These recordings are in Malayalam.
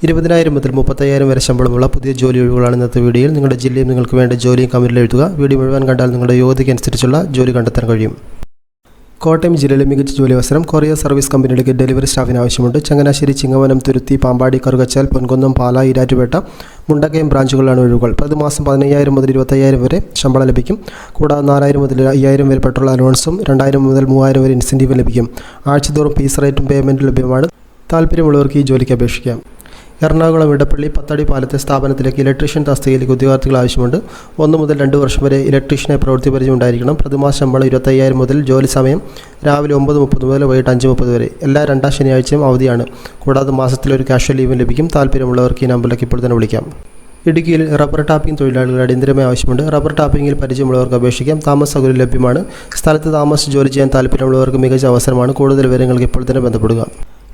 20,000 മുതൽ 35,000 വരെ ശമ്പളമുള്ള പുതിയ ജോലി ഒഴിവുകളാണ് ഇന്നത്തെ വീഡിയോയിൽ. നിങ്ങളുടെ ജില്ലയും നിങ്ങൾക്ക് വേണ്ട ജോലിയും കമന്റിൽ എഴുതുക. വീഡിയോ മുഴുവൻ കണ്ടാൽ നിങ്ങളുടെ യോഗ്യതയ്ക്കനുസരിച്ചുള്ള ജോലി കണ്ടെത്താൻ കഴിയും. കോട്ടയം ജില്ലയിലെ മികച്ച ജോലി അവസരം. കൊറിയർ സർവീസ് കമ്പനിയിലേക്ക് ഡെലിവറി സ്റ്റാഫിന് ആവശ്യമുണ്ട്. ചങ്ങനാശ്ശേരി, ചിങ്ങവനം, തുരുത്തി, പാമ്പാടി, കറുകച്ചാൽ, പൊൻകുന്നം, പാല, ഈരാറ്റുപേട്ട, മുണ്ടക്കയം ബ്രാഞ്ചുകളിലാണ് ഒഴിവുകൾ. പ്രതിമാസം 15,000 മുതൽ 25,000 വരെ ശമ്പളം ലഭിക്കും. കൂടാതെ 4,000 മുതൽ 5,000 വരെ പെട്രോൾ അലവൻസും 2,000 മുതൽ 3,000 വരെ ഇൻസെൻറ്റീവ് ലഭിക്കും. ആഴ്ചതോറും പീസ് റേറ്റും പേയ്മെൻറ്റും ലഭ്യമാണ്. താല്പര്യമുള്ളവർക്ക് ഈ ജോലിക്ക് അപേക്ഷിക്കാം. എറണാകുളം ഇടപ്പള്ളി പത്തടി പാലത്തെ സ്ഥാപനത്തിലേക്ക് ഇലക്ട്രീഷ്യൻ തസ്തികയിലേക്ക് ഉദ്യോഗാർത്ഥികൾ ആവശ്യമുണ്ട്. 1 മുതൽ 2 വർഷം വരെ ഇലക്ട്രീഷ്യനെ പ്രവൃത്തി പരിചയം ഉണ്ടായിരിക്കണം. പ്രതിമാസ ശമ്പളം 25,000 മുതൽ. ജോലി സമയം രാവിലെ 9:30 മുതൽ വൈകിട്ട് 5:30 വരെ. എല്ലാ 2ാം ശനിയാഴ്ചയും അവധിയാണ്. കൂടാതെ മാസത്തിലൊരു കാഷ്വൽ ലീവും ലഭിക്കും. താല്പര്യമുള്ളവർക്ക് ഈ നമ്പറിലേക്ക് ഇപ്പോൾ തന്നെ വിളിക്കാം. ഇടുക്കിയിൽ റബ്ബർ ടാപ്പിംഗ് തൊഴിലാളികളുടെ അടിയന്തരമായി ആവശ്യമുണ്ട്. റബ്ബർ ടാപ്പിംഗിൽ പരിചയമുള്ളവർക്ക് അപേക്ഷിക്കാം. താമസ സൗകര്യം ലഭ്യമാണ്. സ്ഥലത്ത് താമസിച്ച് ജോലി ചെയ്യാൻ താല്പര്യമുള്ളവർക്ക് മികച്ച അവസരമാണ്. കൂടുതൽ വിവരങ്ങൾക്ക് ഇപ്പോൾ തന്നെ ബന്ധപ്പെടുക.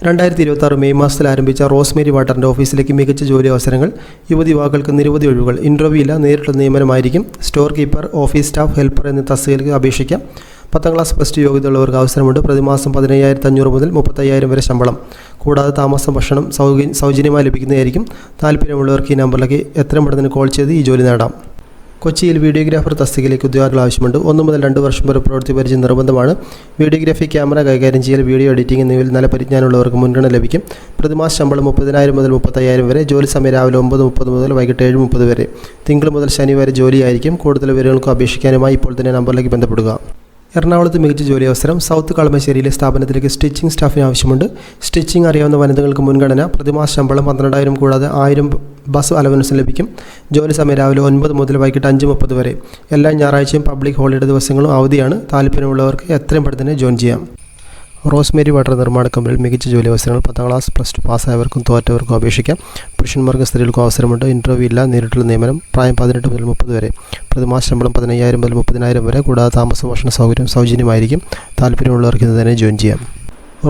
2026 മെയ് മാസത്തിൽ ആരംഭിച്ച റോസ്മേരി വാട്ടറിൻ്റെ ഓഫീസിലേക്ക് മികച്ച ജോലി അവസരങ്ങൾ. യുവതി യുവാക്കൾക്ക് നിരവധി ഒഴിവുകൾ. ഇൻ്റർവ്യൂ ഇല്ല, നേരിട്ടുള്ള നിയമനമായിരിക്കും. Store keeper, office staff, helper എന്നീ തസ്തികയിലേക്ക് അപേക്ഷിക്കാം. 10ാം ക്ലാസ് പ്ലസ് 2 യോഗ്യതയുള്ളവർക്ക് അവസരമുണ്ട്. പ്രതിമാസം 15,500 മുതൽ 35,000 വരെ ശമ്പളം. കൂടാതെ താമസം, ഭക്ഷണം സൗജന്യമായി ലഭിക്കുന്നതായിരിക്കും. താല്പര്യമുള്ളവർക്ക് ഈ നമ്പറിലേക്ക് എത്രയും പെട്ടെന്ന് കോൾ ചെയ്ത് ഈ ജോലി നേടാം. കൊച്ചിയിൽ വീഡിയോഗ്രാഫർ തസ്തികയിലേക്ക് ഉദ്യോഗാർത്ഥികൾ ആവശ്യമുണ്ട്. 1 മുതൽ 2 വർഷം വരെ പ്രവൃത്തി പരിചയം നിർബന്ധമാണ്. വീഡിയോഗ്രാഫി, ക്യാമറ കൈകാര്യം ചെയ്യൽ, വീഡിയോ എഡിറ്റിംഗ് എന്നിവയിൽ നല്ല പരിജ്ഞാനമുള്ളവർക്ക് മുൻഗണന ലഭിക്കും. പ്രതിമാസ ശമ്പളം 30,000 മുതൽ 35,000 വരെ. ജോലി സമയം രാവിലെ 9:30 മുതൽ വൈകിട്ട് 7:30 വരെ. തിങ്കൾ മുതൽ ശനി വരെ ജോലിയായിരിക്കും. കൂടുതൽ വിവരങ്ങൾക്ക് അപേക്ഷിക്കാനുമായി ഇപ്പോൾ തന്നെ നമ്പറിലേക്ക് ബന്ധപ്പെടുക. എറണാകുളത്ത് മികച്ച ജോലി അവസരം. സൗത്ത് കളമശ്ശേരിയിലെ സ്ഥാപനത്തിലേക്ക് സ്റ്റിച്ചിങ് സ്റ്റാഫിന് ആവശ്യമുണ്ട്. സ്റ്റിച്ചിങ് അറിയാവുന്ന വനിതകൾക്ക് മുൻഗണന. പ്രതിമാസ ശമ്പളം 12,000 കൂടാതെ 1,000 ബസ് അലവൻസും ലഭിക്കും. ജോലി സമയം രാവിലെ 9 മുതൽ വൈകിട്ട് 5:30 വരെ. എല്ലാ ഞായറാഴ്ചയും പബ്ലിക് ഹോളിഡേ ദിവസങ്ങളും അവധിയാണ്. താല്പര്യമുള്ളവർക്ക് എത്രയും പെട്ടെന്ന് ജോയിൻ ചെയ്യാം. റോസ്മേരി വാട്ടർ നിർമ്മാണ കമ്പനിയിൽ മികച്ച ജോലി അവസരങ്ങൾ. 10ാം ക്ലാസ് പ്ലസ് 2 പാസ്സായവർക്കും തോറ്റവർക്കും അപേക്ഷിക്കാം. പുരുഷന്മാർക്കും സ്ത്രീകൾക്കും അവസരമുണ്ട്. ഇൻ്റർവ്യൂ ഇല്ല, നേരിട്ടുള്ള നിയമനം. പ്രായം 18 മുതൽ 30 വരെ. പ്രതിമാസ ശമ്പളം 15,000 മുതൽ 30,000 വരെ. കൂടാതെ താമസ ഭക്ഷണ സൗകര്യം സൗജന്യമായിരിക്കും. താല്പര്യമുള്ളവർക്ക് ഇന്ന് തന്നെ ജോയിൻ ചെയ്യാം.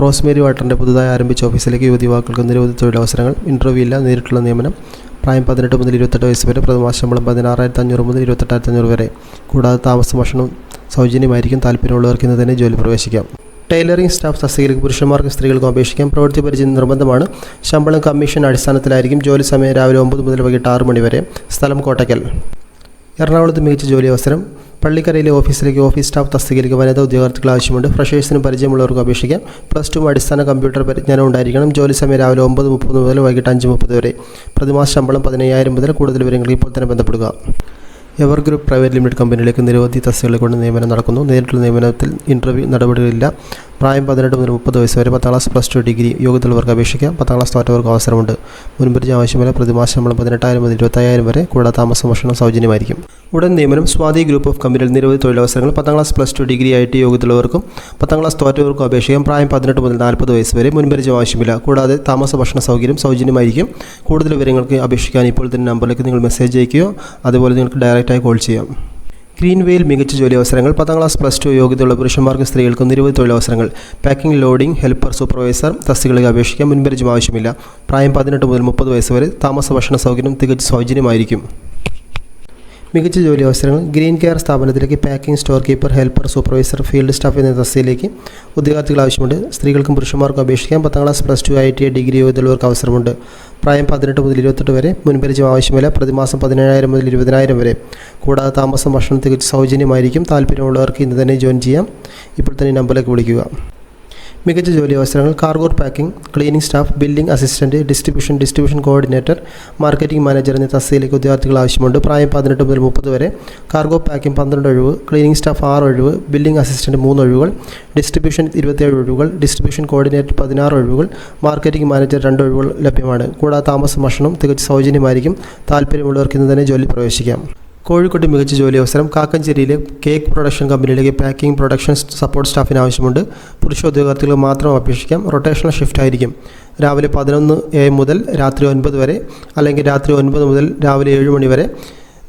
റോസ്മേരി വാട്ടറിൻ്റെ പുതുതായി ആരംഭിച്ച ഓഫീസിലേക്ക് യുവതി യുവാക്കൾക്ക് നിരവധി തൊഴിലവസരങ്ങൾ. ഇൻ്റർവ്യൂ ഇല്ല, നേരിട്ടുള്ള നിയമനം. പ്രായം 18 മുതൽ 28 വയസ്സ് വരെ. പ്രതിമാസ ശമ്പളം 16,500 മുതൽ 28,500 വരെ. കൂടാതെ താമസ ഭക്ഷണം സൗജന്യമായിരിക്കും. താല്പര്യമുള്ളവർക്ക് ഇന്ന് തന്നെ ജോലി പ്രവേശിക്കാം. ടൈലറിംഗ് സ്റ്റാഫ് തസ്തികയിലേക്ക് പുരുഷന്മാർക്കും സ്ത്രീകൾക്കും അപേക്ഷിക്കാം. പ്രവൃത്തി പരിചയം നിർബന്ധമാണ്. ശമ്പളം കമ്മീഷൻ അടിസ്ഥാനത്തിലായിരിക്കും. ജോലി സമയം രാവിലെ 9 മുതൽ വൈകിട്ട് 6 മണി വരെ. സ്ഥലം കോട്ടയ്ക്കൽ. എറണാകുളത്ത് മികച്ച ജോലി അവസരം. പള്ളിക്കരയിലെ ഓഫീസിലേക്ക് ഓഫീസ് സ്റ്റാഫ് തസ്തികയിലേക്ക് വനിതാ ഉദ്യോഗാർത്ഥികൾ ആവശ്യമുണ്ട്. ഫ്രഷേഴ്സിന് പരിചയമുള്ളവർക്ക് അപേക്ഷിക്കാം. പ്ലസ് 2 അടിസ്ഥാന കമ്പ്യൂട്ടർ പരിജ്ഞാനം ഉണ്ടായിരിക്കണം. ജോലി സമയം രാവിലെ 9:30 മുതൽ വൈകിട്ട് 5:30 വരെ. പ്രതിമാസ ശമ്പളം 15,000 മുതൽ. കൂടുതൽ വിവരങ്ങൾക്ക് ഇപ്പോൾ തന്നെ ബന്ധപ്പെടുക. എവർ ഗ്രൂപ്പ് പ്രൈവറ്റ് ലിമിറ്റഡ് കമ്പനിയിലേക്ക് നിരവധി തസ്തികകളെ കൊണ്ട് നിയമനം നടക്കുന്നു. നേരിട്ടുള്ള നിയമനത്തിൽ ഇൻ്റർവ്യൂ നടപടികളില്ല. പ്രായം 18 മുതൽ 30 വയസ്സ് വരെ. 10ാം ക്ലാസ് പ്ലസ് 2 ഡിഗ്രി യോഗ്യതയുള്ളവർക്ക് അപേക്ഷിക്കാം. 10ാം ക്ലാസ് തോറ്റവർക്ക് അവസരമുണ്ട്. മുൻപരിചയം ആവശ്യമില്ല. പ്രതിമാസ ശമ്പളം 18,000 മുതൽ 25,000 വരെ. കൂടാതെ താമസം ഭക്ഷണം സൗജന്യമായിരിക്കും. ഉടൻ നിയമനം. സ്വാതി ഗ്രൂപ്പ് ഓഫ് കമ്പനിയിൽ നിരവധി തൊഴിലവസരങ്ങൾ. 10ാം ക്ലാസ് പ്ലസ് 2 ഡിഗ്രി IT യോഗ്യതയുള്ളവർക്കും 10ാം ക്ലാസ് തോറ്റവർക്കും അപേക്ഷിക്കാം. പ്രായം 18 മുതൽ 40 വയസ്സ് വരെ. മുൻപരിചയം ആവശ്യമില്ല. കൂടാതെ താമസ ഭക്ഷണ സൗകര്യം സൗജന്യമായിരിക്കും. കൂടുതൽ വിവരങ്ങൾക്ക് അപേക്ഷിക്കാൻ ഇപ്പോൾ തന്നെ നമ്പറിലേക്ക് നിങ്ങൾ മെസ്സേജ് അയക്കുകയോ അതുപോലെ നിങ്ങൾക്ക് ഡയറക്റ്റായി കോൾ ചെയ്യാം. ഗ്രീൻവേയിൽ മികച്ച ജോലി അവസരങ്ങൾ. 10ാം ക്ലാസ് പ്ലസ് 2 യോഗ്യതയുള്ള പുരുഷന്മാർക്കും സ്ത്രീകൾക്കും നിരവധി തൊഴിലവസരങ്ങൾ. പാക്കിംഗ്, ലോഡിംഗ്, ഹെൽപ്പർ, സൂപ്പർവൈസർ തസ്തികകളിലേക്ക് അപേക്ഷിക്കാം. മുൻപരിചയം ആവശ്യമില്ല. പ്രായം 18 മുതൽ 30 വയസ്സ് വരെ. താമസ ഭക്ഷണ സൗകര്യം തികച്ചും സൗജന്യമായിരിക്കും. മികച്ച ജോലി അവസരങ്ങൾ. ഗ്രീൻ കെയർ സ്ഥാപനത്തിലേക്ക് packing, store keeper, helper, supervisor, field staff എന്നീ തസ്തികയിലേക്ക് ഉദ്യോഗാർത്ഥികൾ ആവശ്യമുണ്ട്. സ്ത്രീകൾക്കും പുരുഷന്മാർക്കും അപേക്ഷിക്കാം. 10ാം ക്ലാസ് പ്ലസ് 2 ITI ഡിഗ്രി യോഗ്യതയുള്ളവർക്ക് അവസരമുണ്ട്. പ്രായം 18 മുതൽ 28 വരെ. മുൻപരിചയം ആവശ്യമില്ല. പ്രതിമാസം 15,000 മുതൽ 20,000 വരെ. കൂടാതെ താമസം ഭക്ഷണം തികച്ചും സൗജന്യമായിരിക്കും. താല്പര്യമുള്ളവർക്ക് ഇന്ന് തന്നെ ജോയിൻ ചെയ്യാം. ഇപ്പോൾ തന്നെ നമ്പറിലേക്ക് വിളിക്കുക. മികച്ച ജോലി അവസരങ്ങൾ. Cargo packing, cleaning staff, billing assistant, distribution coordinator, marketing manager എന്നീ തസ്തികയിലേക്ക് ഉദ്യോഗാർത്ഥികൾ ആവശ്യമുണ്ട്. പ്രായം 18 മുതൽ 30 വരെ. കാർഗോ പാക്കിംഗ് 12 ഒഴിവ്. ക്ലീനിംഗ് സ്റ്റാഫ് 6 ഒഴിവ്. ബില്ലിംഗ് അസിസ്റ്റൻറ്റ് 3 ഒഴിവുകൾ. ഡിസ്ട്രിബ്യൂഷൻ 27 ഒഴിവുകൾ. ഡിസ്ട്രിബ്യൂഷൻ കോർഡിനേറ്റർ 16 ഒഴിവുകൾ. മാർക്കറ്റിംഗ് മാനേജർ 2 ഒഴിവുകൾ ലഭ്യമാണ്. കൂടാതെ താമസം ഭക്ഷണം തികച്ചും സൗജന്യമായിരിക്കും. താല്പര്യമുള്ളവർക്ക് ഇന്ന് തന്നെ ജോലി പ്രവേശിക്കാം. കോഴിക്കോട് മികച്ച ജോലി അവസരം. കാക്കഞ്ചേരിയിലെ കേക്ക് പ്രൊഡക്ഷൻ കമ്പനിയിലേക്ക് പാക്കിംഗ്, പ്രൊഡക്ഷൻ സപ്പോർട്ട് സ്റ്റാഫിന് ആവശ്യമുണ്ട്. പുരുഷ ഉദ്യോഗാർത്ഥികൾ മാത്രം അപേക്ഷിക്കാം. റൊട്ടേഷണൽ ഷിഫ്റ്റ് ആയിരിക്കും. രാവിലെ 11 AM മുതൽ രാത്രി 9 വരെ, അല്ലെങ്കിൽ രാത്രി 9 മുതൽ രാവിലെ 7 മണി വരെ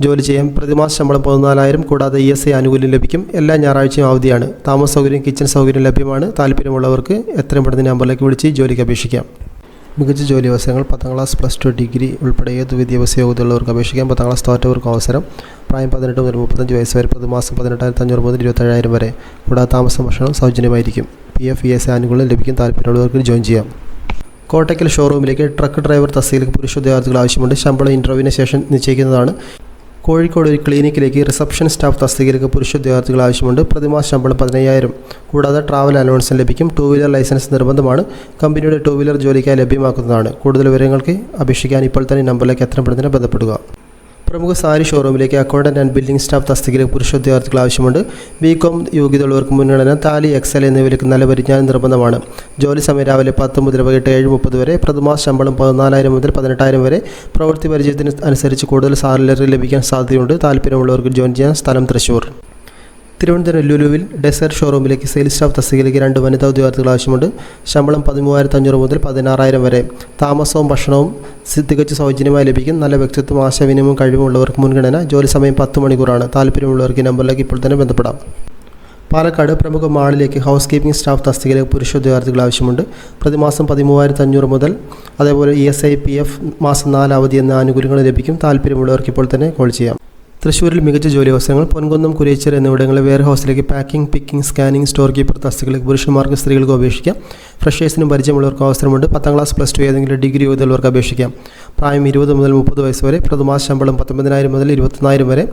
ജോലി ചെയ്യാം. പ്രതിമാസ ശമ്പളം 14,000. കൂടാതെ ESI ആനുകൂല്യം ലഭിക്കും. എല്ലാ ഞായറാഴ്ചയും അവധിയാണ്. താമസ സൗകര്യം, കിച്ചൺ സൗകര്യം ലഭ്യമാണ്. താല്പര്യമുള്ളവർക്ക് എത്രയും പെട്ടെന്ന് നമ്പറിലേക്ക് വിളിച്ച് ജോലിക്ക് അപേക്ഷിക്കാം. മികച്ച ജോലി അവസരങ്ങൾ. 10ാം ക്ലാസ് പ്ലസ് 2 ഡിഗ്രി ഉൾപ്പെടെ ഏത് വിദ്യാഭ്യാസ യോഗ്യതയുള്ളവർക്ക് അപേക്ഷിക്കാം. 10ാം ക്ലാസ് തോറ്റവർക്ക് അവസരം. പ്രായം 18 മുതൽ 35 വയസ്സ് വരെ. പ്രതിമാസം 18,500 മുതൽ 27,000 വരെ. കൂടാതെ താമസം ഭക്ഷണം സൗജന്യമായിരിക്കും. PF ESI ആനുകൂല്യം ലഭിക്കും. താല്പര്യമുള്ളവർക്ക് ജോയിൻ ചെയ്യാം. കോട്ടയ്ക്കൽ ഷോറൂമിലേക്ക് ട്രക്ക് ഡ്രൈവർ തസ്തികയിലേക്ക് പുരുഷ ഉദ്യോഗാർത്ഥികൾ ആവശ്യമുണ്ട്. ശമ്പളം ഇൻ്റർവ്യൂവിന് ശേഷം നിശ്ചയിക്കുന്നതാണ്. കോഴിക്കോട് ഒരു ക്ലിനിക്കിലേക്ക് റിസപ്ഷൻ സ്റ്റാഫ് തസ്തികയിലേക്ക് പുരുഷ ഉദ്യോഗാർത്ഥികൾ ആവശ്യമുണ്ട്. പ്രതിമാസ ശമ്പളം 15,000. കൂടാതെ ട്രാവൽ അലവൻസും ലഭിക്കും. 2 വീലർ ലൈസൻസ് നിർബന്ധമാണ്. കമ്പനിയുടെ 2 വീലർ ജോലിക്കായി ലഭ്യമാക്കുന്നതാണ്. കൂടുതൽ വിവരങ്ങൾക്ക് അപേക്ഷിക്കാൻ ഇപ്പോൾ തന്നെ നമ്പറിലേക്ക് എത്രയും പെട്ടെന്ന് ബന്ധപ്പെടുക. പ്രമുഖ സാരി ഷോറൂമിലേക്ക് അക്കൗണ്ടന്റ് ആൻഡ് ബില്ലിംഗ് സ്റ്റാഫ് തസ്തികയിലേക്ക് പുരുഷ ഉദ്യോഗാർത്ഥികൾ ആവശ്യമുണ്ട്. ബികോം യോഗ്യതയുള്ളവർക്ക് മുൻഗണന. ടാലി, എക്സൽ എന്നിവയിലേക്ക് നല്ല പരിജ്ഞാനം നിർബന്ധമാണ്. ജോലി സമയം രാവിലെ 10 മുതൽ വൈകിട്ട് 7:30 വരെ. പ്രതിമാസ ശമ്പളം 14,000 മുതൽ 18,000 വരെ. പ്രവൃത്തി പരിചയത്തിന് അനുസരിച്ച് കൂടുതൽ സാലറി ലഭിക്കാൻ സാധ്യതയുണ്ട്. താല്പര്യമുള്ളവർക്ക് ജോയിൻ ചെയ്യാൻ. സ്ഥലം തൃശ്ശൂർ. തിരുവനന്തപുരം ലുലുവിൽ ഡെസേർട്ട് ഷോറൂമിലേക്ക് സെയിൽസ് സ്റ്റാഫ് തസ്തികയിലേക്ക് 2 വനിതാ ഉദ്യോഗാർത്ഥികൾ ആവശ്യമുണ്ട്. ശമ്പളം 13,500 മുതൽ 16,000 വരെ. താമസവും ഭക്ഷണവും തികച്ചു സൗജന്യമായി ലഭിക്കും. നല്ല വ്യക്തിത്വം, ആശയവിനിമയം കഴിവുള്ളവർക്ക് മുൻഗണന. ജോലി സമയം 10 മണിക്കൂറാണ്. താല്പര്യമുള്ളവർക്ക് ഈ നമ്പറിലേക്ക് ഇപ്പോൾ തന്നെ ബന്ധപ്പെടാം. പാലക്കാട് പ്രമുഖ മാളിലേക്ക് ഹൗസ് കീപ്പിംഗ് സ്റ്റാഫ് തസ്തികയിലേക്ക് പുരുഷ ഉദ്യോഗാർത്ഥികൾ ആവശ്യമുണ്ട്. പ്രതിമാസം 13,500 മുതൽ. അതേപോലെ ESI, PF, മാസം 4 അവധി എന്ന ആനുകൂല്യങ്ങൾ ലഭിക്കും. താല്പര്യമുള്ളവർക്ക് ഇപ്പോൾ തന്നെ കോൾ ചെയ്യാം. തൃശ്ശൂരിൽ മികച്ച ജോലി അവസരങ്ങൾ. പൊൻകുന്നം, കുരിയച്ചർ എന്നിവിടങ്ങളിലെ വെയർ ഹൗസിലേക്ക് packing, picking, scanning, store keeper തസ്തികയിലേക്ക് പുരുഷന്മാർക്കും സ്ത്രീകൾക്കും അപേക്ഷിക്കാം. ഫ്രഷേഴ്സിനും പരിചയമുള്ളവർക്ക് അവസരമുണ്ട്. 10ാം ക്ലാസ്, +2 ഏതെങ്കിലും ഡിഗ്രി യോഗ്യതയുള്ളവർക്ക് അപേക്ഷിക്കാം. പ്രായം 20 മുതൽ 30 വയസ്സ് വരെ. പ്രതിമാസ ശമ്പളം 19,000 മുതൽ 21,000 വരെ.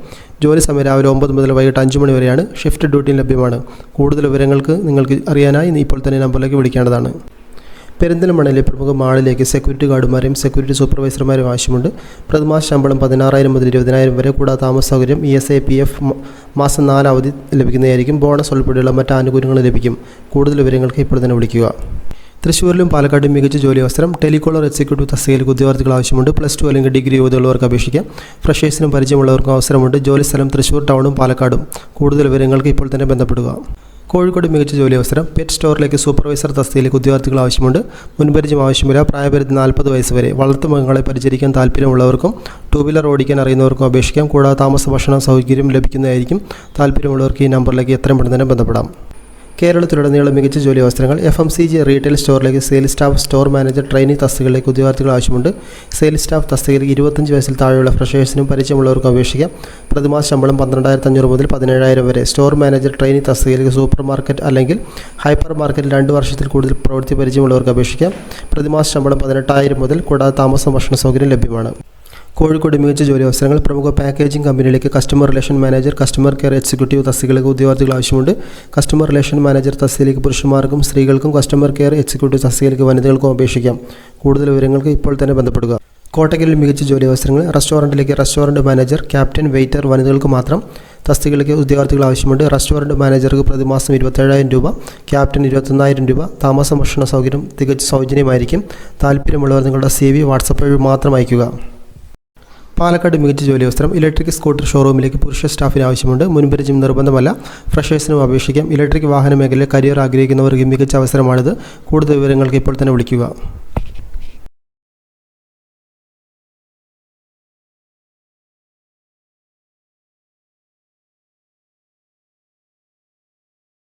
ജോലി സമയം രാവിലെ 9 മുതൽ വൈകിട്ട് 5 മണി വരെയാണ്. ഷിഫ്റ്റ് ഡ്യൂട്ടിയും ലഭ്യമാണ്. കൂടുതൽ വിവരങ്ങൾക്ക് നിങ്ങൾക്ക് അറിയാനായി ഇപ്പോൾ തന്നെ നമ്പറിലേക്ക് വിളിക്കേണ്ടതാണ്. പെരിന്തൽമണ്ണയിലെ പ്രമുഖ മാളിലേക്ക് സെക്യൂരിറ്റി ഗാർഡുമാരെയും സെക്യൂരിറ്റി സൂപ്പർവൈസർമാരെയും ആവശ്യമുണ്ട്. പ്രതിമാസ ശമ്പളം 16,000 മുതൽ 20,000 വരെ. കൂടാതെ താമസ സൗകര്യം, ESI, PF, മാസം 4 അവധി ലഭിക്കുന്നതായിരിക്കും. ബോണസ് ഉൾപ്പെടെയുള്ള മറ്റ് ആനുകൂല്യങ്ങൾ ലഭിക്കും. കൂടുതൽ വിവരങ്ങൾക്ക് ഇപ്പോൾ തന്നെ വിളിക്കുക. തൃശ്ശൂരിലും പാലക്കാടും മികച്ച ജോലി അവസരം. ടെലികോളർ എക്സിക്യൂട്ടീവ് തസ്തികയിലേക്ക് ഉദ്യോഗാർത്ഥികൾ ആവശ്യമുണ്ട്. +2 അല്ലെങ്കിൽ ഡിഗ്രി യോഗ്യതയുള്ളവർക്ക് അപേക്ഷിക്കാം. ഫ്രഷേഴ്സിനും പരിചയമുള്ളവർക്കും അവസരമുണ്ട്. ജോലി സ്ഥലം തൃശ്ശൂർ ടൗണും പാലക്കാടും. കൂടുതൽ വിവരങ്ങൾക്ക് ഇപ്പോൾ തന്നെ ബന്ധപ്പെടുക. കോഴിക്കോട് മികച്ച ജോലി അവസരം. പെറ്റ് സ്റ്റോറിലേക്ക് സൂപ്പർവൈസർ തസ്തികയിലേക്ക് ഉദ്യോഗാർത്ഥികൾ ആവശ്യമുണ്ട്. മുൻപരിചയം ആവശ്യമില്ല. പ്രായപരിധി 40 വയസ്സ് വരെ. വളർത്തുമൃഗങ്ങളെ പരിചരിക്കാൻ താല്പര്യമുള്ളവർക്കും 2 വീലർ ഓടിക്കാൻ അറിയുന്നവർക്കും അപേക്ഷിക്കാം. കൂടാതെ താമസ ഭക്ഷണ സൗകര്യം ലഭിക്കുന്നതായിരിക്കും. താല്പര്യമുള്ളവർക്ക് ഈ നമ്പറിലേക്ക് എത്രയും പെട്ടെന്ന് തന്നെ ബന്ധപ്പെടാം. കേരളത്തിലുടനീളം മികച്ച ജോലി അവസരങ്ങൾ. FMCG റീറ്റെയിൽ സ്റ്റോറിലേക്ക് sales staff, store manager, training തസ്തികകളിലേക്ക് ഉദ്യോഗാർത്ഥികൾ ആവശ്യമുണ്ട്. സെയിൽസ് സ്റ്റാഫ് തസ്തികയിലേക്ക് 25 വയസ്സിൽ താഴെയുള്ള ഫ്രഷേഴ്സിനും പരിചയമുള്ളവർക്കും അപേക്ഷിക്കാം. പ്രതിമാസ ശമ്പളം 12,500 മുതൽ 17,000 വരെ. സ്റ്റോർ മാനേജർ, ട്രെയിനിങ് തസ്തികയിലേക്ക് സൂപ്പർ മാർക്കറ്റ് അല്ലെങ്കിൽ ഹൈപ്പർ മാർക്കറ്റിൽ 2 വർഷത്തിൽ കൂടുതൽ പ്രവൃത്തി പരിചയമുള്ളവർക്ക് അപേക്ഷിക്കാം. പ്രതിമാസ ശമ്പളം 18,000 മുതൽ. കൂടാതെ താമസ ഭക്ഷണ സൗകര്യം ലഭ്യമാണ്. കോഴിക്കോട് മികച്ച ജോലി അവസരങ്ങൾ. പ്രമുഖ പാക്കേജിംഗ് കമ്പനിയിലേക്ക് customer relation manager, customer care executive തസ്തികയിലേക്ക് ഉദ്യോഗാർത്ഥികൾ ആവശ്യമുണ്ട്. കസ്റ്റമർ റിലേഷൻ മാനേജർ തസ്തികയിലേക്ക് പുരുഷന്മാർക്കും സ്ത്രീകൾക്കും. കസ്റ്റമർ കെയർ എക്സിക്യൂട്ടീവ് തസ്തികയിലേക്ക് വനിതകൾക്കും അപേക്ഷിക്കാം. കൂടുതൽ വിവരങ്ങൾക്ക് ഇപ്പോൾ തന്നെ ബന്ധപ്പെടുക. കോട്ടയ്ക്കലിൽ മികച്ച ജോലി അവസരങ്ങൾ. റെസ്റ്റോറൻറ്റിലേക്ക് റെസ്റ്റോറൻറ്റ് മാനേജർ, ക്യാപ്റ്റൻ, വെയിറ്റർ വനിതകൾക്ക് മാത്രം തസ്തികയിലേക്ക് ഉദ്യോഗാർത്ഥികൾ ആവശ്യമുണ്ട്. റെസ്റ്റോറൻറ്റ് മാനേജർക്ക് പ്രതിമാസം 27,000 രൂപ. ക്യാപ്റ്റൻ 21,000 രൂപ. താമസ ഭക്ഷണ സൗകര്യം തികച്ചും സൗജന്യമായിരിക്കും. താല്പര്യമുള്ളവർ നിങ്ങളുടെ CV വാട്സപ്പ് വഴി മാത്രം അയയ്ക്കുക. പാലക്കാട് മികച്ച ജോലി അവസരം. ഇലക്ട്രിക് സ്കൂട്ടർ ഷോറൂമിലേക്ക് പുരുഷ സ്റ്റാഫിന് ആവശ്യമുണ്ട്. മുൻപരിചയം നിർബന്ധമല്ല. ഫ്രഷേഴ്സിനും അപേക്ഷിക്കാം. ഇലക്ട്രിക് വാഹന മേഖലയിൽ കരിയർ ആഗ്രഹിക്കുന്നവർക്ക് മികച്ച അവസരമാണിത്. കൂടുതൽ വിവരങ്ങൾക്ക് ഇപ്പോൾ തന്നെ വിളിക്കുക.